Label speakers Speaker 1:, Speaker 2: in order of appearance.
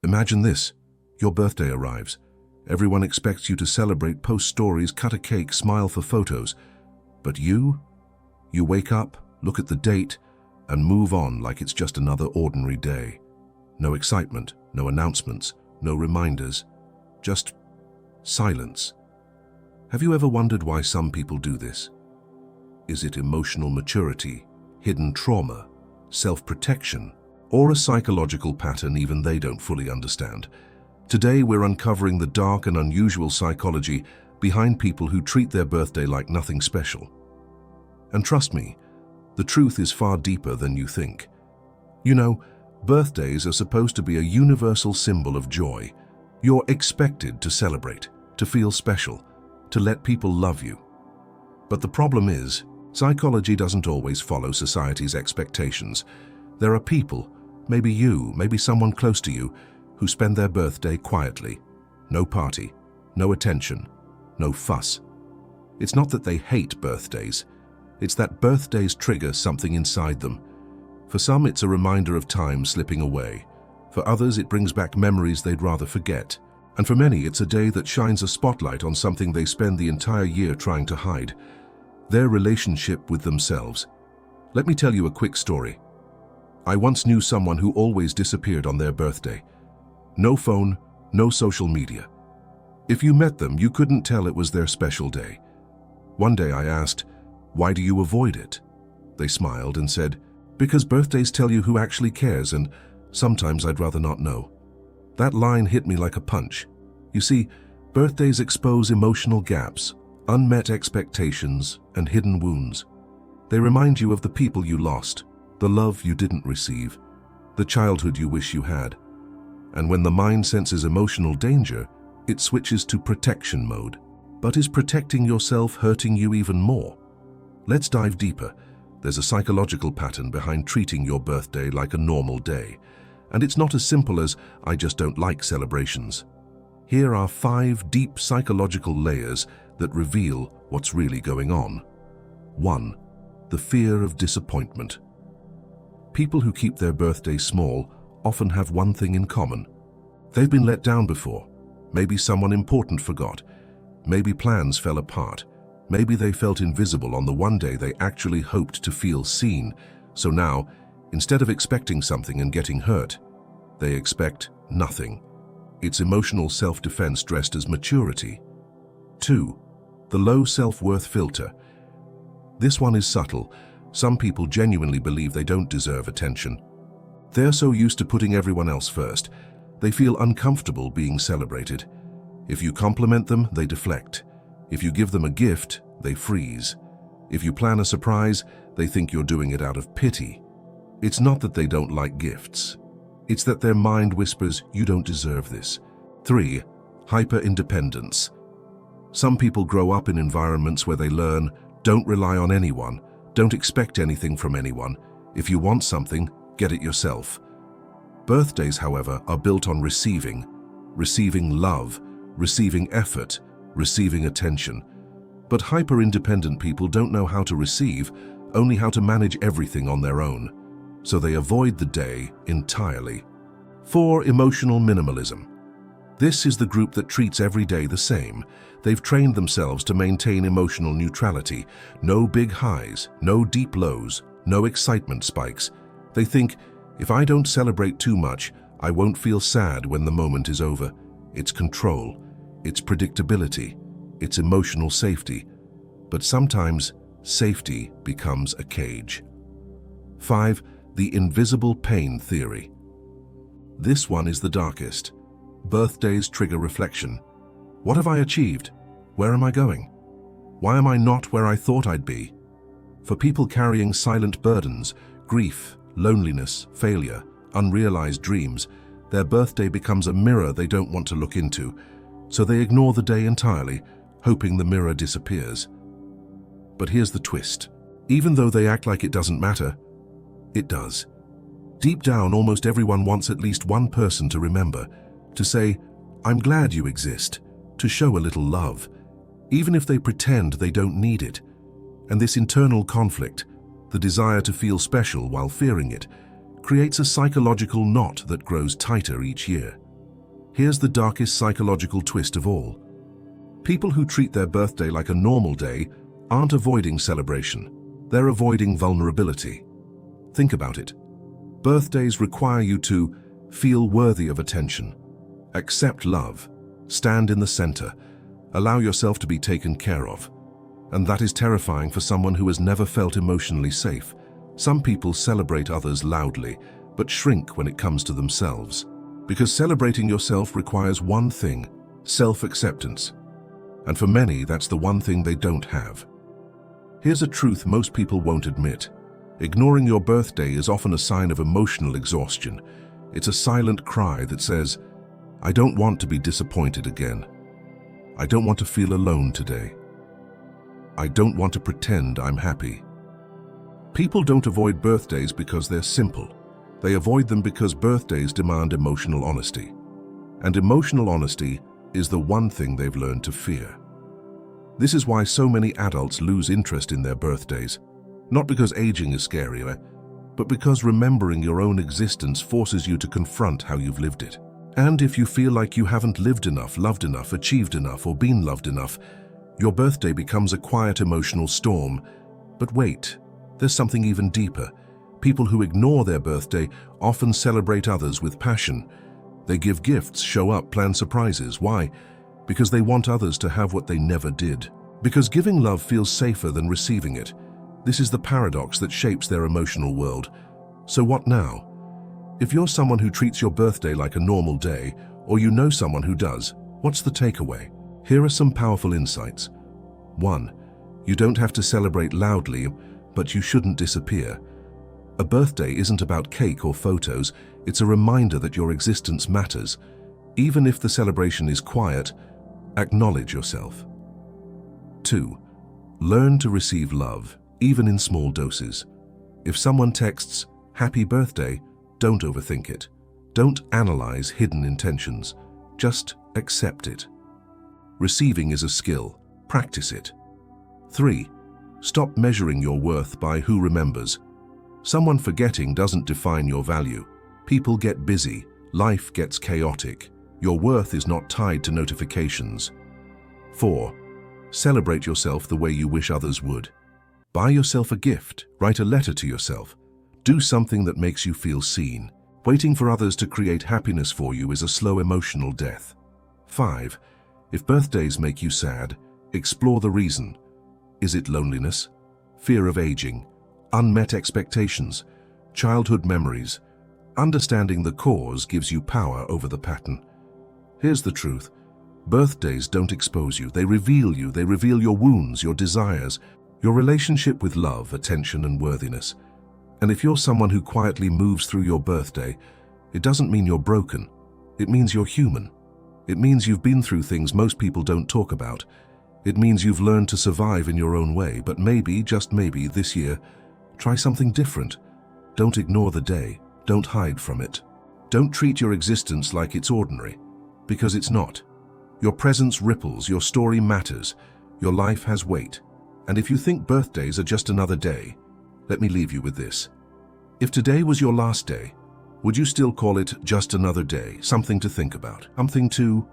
Speaker 1: Imagine this. Your birthday arrives. Everyone expects you to celebrate, post stories, cut a cake, smile for photos. But you wake up, look at the date, and move on like it's just another ordinary day. No excitement, no announcements, no reminders, just silence. Have you ever wondered why some people do this? Is it emotional maturity, hidden trauma, self-protection, or a psychological pattern even they don't fully understand? Today we're uncovering the dark and unusual psychology behind people who treat their birthday like nothing special. And trust me, the truth is far deeper than you think. You know, birthdays are supposed to be a universal symbol of joy. You're expected to celebrate, to feel special, to let people love you. But the problem is, psychology doesn't always follow society's expectations. There are people, maybe you, maybe someone close to you, who spend their birthday quietly. No party, no attention, no fuss. It's not that they hate birthdays. It's that birthdays trigger something inside them. For some, it's a reminder of time slipping away. For others, it brings back memories they'd rather forget. And for many, it's a day that shines a spotlight on something they spend the entire year trying to hide: their relationship with themselves. Let me tell you a quick story. I once knew someone who always disappeared on their birthday. No phone, no social media. If you met them, you couldn't tell it was their special day. One day I asked, "Why do you avoid it?" They smiled and said, "Because birthdays tell you who actually cares, and sometimes I'd rather not know." That line hit me like a punch. You see, birthdays expose emotional gaps, unmet expectations, and hidden wounds. They remind you of the people you lost, the love you didn't receive, the childhood you wish you had. And when the mind senses emotional danger, it switches to protection mode. But is protecting yourself hurting you even more? Let's dive deeper. There's a psychological pattern behind treating your birthday like a normal day. And it's not as simple as, "I just don't like celebrations." Here are 5 deep psychological layers that reveal what's really going on. 1. The fear of disappointment. People who keep their birthday small often have one thing in common. They've been let down before. Maybe someone important forgot. Maybe plans fell apart. Maybe they felt invisible on the one day they actually hoped to feel seen. So now, instead of expecting something and getting hurt, they expect nothing. It's emotional self-defense dressed as maturity. 2. The low self-worth filter. This one is subtle. Some people genuinely believe they don't deserve attention. They're so used to putting everyone else first, they feel uncomfortable being celebrated. If you compliment them, they deflect. If you give them a gift, they freeze. If you plan a surprise, they think you're doing it out of pity. It's not that they don't like gifts. It's that their mind whispers, "You don't deserve this." 3. Hyper-independence. Some people grow up in environments where they learn, don't rely on anyone, don't expect anything from anyone. If you want something, get it yourself. Birthdays, however, are built on receiving love, receiving effort, receiving attention. But hyper-independent people don't know how to receive, only how to manage everything on their own. So they avoid the day entirely. 4. Emotional minimalism. This is the group that treats every day the same. They've trained themselves to maintain emotional neutrality. No big highs, no deep lows, no excitement spikes. They think, if I don't celebrate too much, I won't feel sad when the moment is over. It's control, it's predictability, it's emotional safety. But sometimes, safety becomes a cage. 5. The invisible pain theory. This one is the darkest. Birthdays trigger reflection. What have I achieved? Where am I going? Why am I not where I thought I'd be? For people carrying silent burdens, grief, loneliness, failure, unrealized dreams, their birthday becomes a mirror they don't want to look into, so they ignore the day entirely, hoping the mirror disappears. But here's the twist. Even though they act like it doesn't matter, it does. Deep down, almost everyone wants at least one person to remember, to say, "I'm glad you exist," to show a little love, even if they pretend they don't need it. And this internal conflict, the desire to feel special while fearing it, creates a psychological knot that grows tighter each year. Here's the darkest psychological twist of all. People who treat their birthday like a normal day aren't avoiding celebration. They're avoiding vulnerability. Think about it. Birthdays require you to feel worthy of attention, accept love, stand in the center, allow yourself to be taken care of. And that is terrifying for someone who has never felt emotionally safe. Some people celebrate others loudly, but shrink when it comes to themselves. Because celebrating yourself requires one thing: self-acceptance. And for many, that's the one thing they don't have. Here's a truth most people won't admit. Ignoring your birthday is often a sign of emotional exhaustion. It's a silent cry that says, "I don't want to be disappointed again. I don't want to feel alone today. I don't want to pretend I'm happy." People don't avoid birthdays because they're simple. They avoid them because birthdays demand emotional honesty. And emotional honesty is the one thing they've learned to fear. This is why so many adults lose interest in their birthdays. Not because aging is scarier, but because remembering your own existence forces you to confront how you've lived it. And if you feel like you haven't lived enough, loved enough, achieved enough, or been loved enough, your birthday becomes a quiet emotional storm. But wait, there's something even deeper. People who ignore their birthday often celebrate others with passion. They give gifts, show up, plan surprises. Why? Because they want others to have what they never did. Because giving love feels safer than receiving it. This is the paradox that shapes their emotional world. So what now? If you're someone who treats your birthday like a normal day, or you know someone who does, what's the takeaway? Here are some powerful insights. 1. You don't have to celebrate loudly, but you shouldn't disappear. A birthday isn't about cake or photos, it's a reminder that your existence matters. Even if the celebration is quiet, acknowledge yourself. 2. Learn to receive love, even in small doses. If someone texts, "Happy birthday," don't overthink it. Don't analyze hidden intentions. Just accept it. Receiving is a skill. Practice it. 3. Stop measuring your worth by who remembers. Someone forgetting doesn't define your value. People get busy. Life gets chaotic. Your worth is not tied to notifications. 4. Celebrate yourself the way you wish others would. Buy yourself a gift. Write a letter to yourself. Do something that makes you feel seen. Waiting for others to create happiness for you is a slow emotional death. 5. If birthdays make you sad, explore the reason. Is it loneliness? Fear of aging? Unmet expectations? Childhood memories? Understanding the cause gives you power over the pattern. Here's the truth. Birthdays don't expose you. They reveal you. They reveal your wounds, your desires, your relationship with love, attention, and worthiness. And if you're someone who quietly moves through your birthday, it doesn't mean you're broken. It means you're human. It means you've been through things most people don't talk about. It means you've learned to survive in your own way. But maybe, just maybe, this year, try something different. Don't ignore the day. Don't hide from it. Don't treat your existence like it's ordinary, because it's not. Your presence ripples, your story matters, your life has weight. And if you think birthdays are just another day, let me leave you with this. If today was your last day, would you still call it just another day? Something to think about, something to